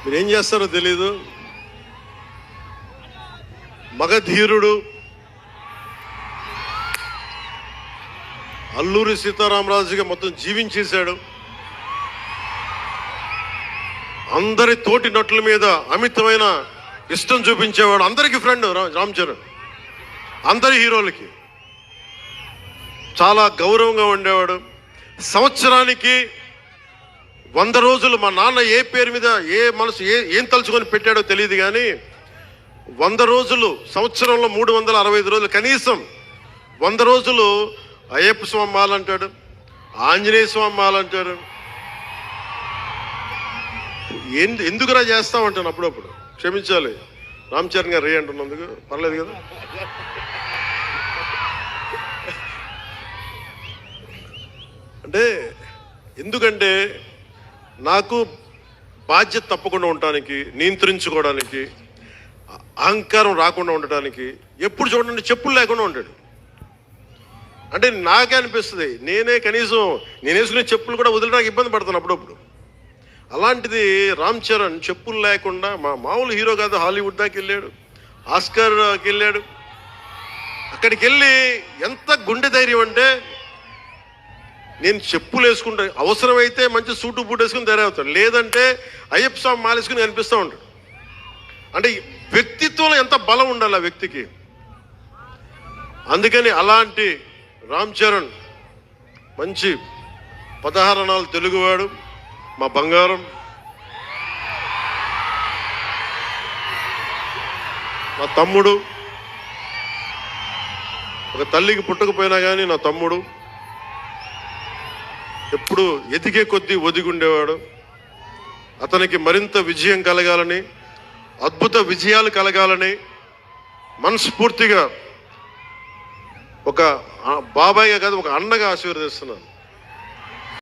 మీరు ఏం చేస్తారో తెలీదు. మగధీరుడు అల్లూరి సీతారామరాజుగా మొత్తం జీవించేశాడు. అందరి తోటి నటుల మీద అమితమైన ఇష్టం చూపించేవాడు. అందరికీ ఫ్రెండ్ రామ్ చరణ్. అందరి హీరోలకి చాలా గౌరవంగా ఉండేవాడు. సంవత్సరానికి 100 రోజులు మా నాన్న ఏ పేరు మీద ఏం తలుచుకొని పెట్టాడో తెలియదు, కానీ 100 రోజులు, సంవత్సరంలో 365 రోజులు, కనీసం 100 రోజులు అయ్యప్ప స్వామి మాలంటాడు, ఆంజనేయ స్వామి మాలంటాడు. ఎందుకురా చేస్తామంటాను అప్పుడప్పుడు. క్షమించాలి రామ్ చరణ్ గారు రే అంటున్నందుకు, పర్లేదు కదా. అంటే ఎందుకంటే నాకు బాధ్యత తప్పకుండా ఉండటానికి, నియంత్రించుకోవడానికి, అహంకారం రాకుండా ఉండటానికి. ఎప్పుడు చూడండి చెప్పులు లేకుండా ఉంటాడు. అంటే నాకే అనిపిస్తుంది, కనీసం నేను వేసుకునే చెప్పులు కూడా వదిలడానికి ఇబ్బంది పడతాను అప్పుడప్పుడు. అలాంటిది రామ్ చరణ్ చెప్పులు లేకుండా మామూలు హీరో కాదు, హాలీవుడ్ దాకా వెళ్ళాడు, ఆస్కార్కి వెళ్ళాడు. అక్కడికి వెళ్ళి ఎంత గుండె ధైర్యం అంటే, నేను చెప్పులు వేసుకుంటా, అవసరమైతే మంచి సూటు బూట్ వేసుకుని తయారవుతాడు, లేదంటే అయ్యప్ప స్వామి మాలేసుకుని కనిపిస్తూ ఉంటాడు. అంటే వ్యక్తిత్వంలో ఎంత బలం ఉండాలి ఆ వ్యక్తికి. అందుకని అలాంటి రామ్ చరణ్ మంచి 16 అణాలు తెలుగువాడు, మా బంగారం, నా తమ్ముడు. ఒక తల్లికి పుట్టకపోయినా కానీ నా తమ్ముడు. ఎప్పుడు ఎదిగే కొద్దీ ఒదిగుండేవాడు. అతనికి మరింత విజయం కలగాలని, అద్భుత విజయాలు కలగాలని మనస్ఫూర్తిగా ఒక బాబాయ్గా కాదు, ఒక అన్నగా ఆశీర్వదిస్తున్నాను.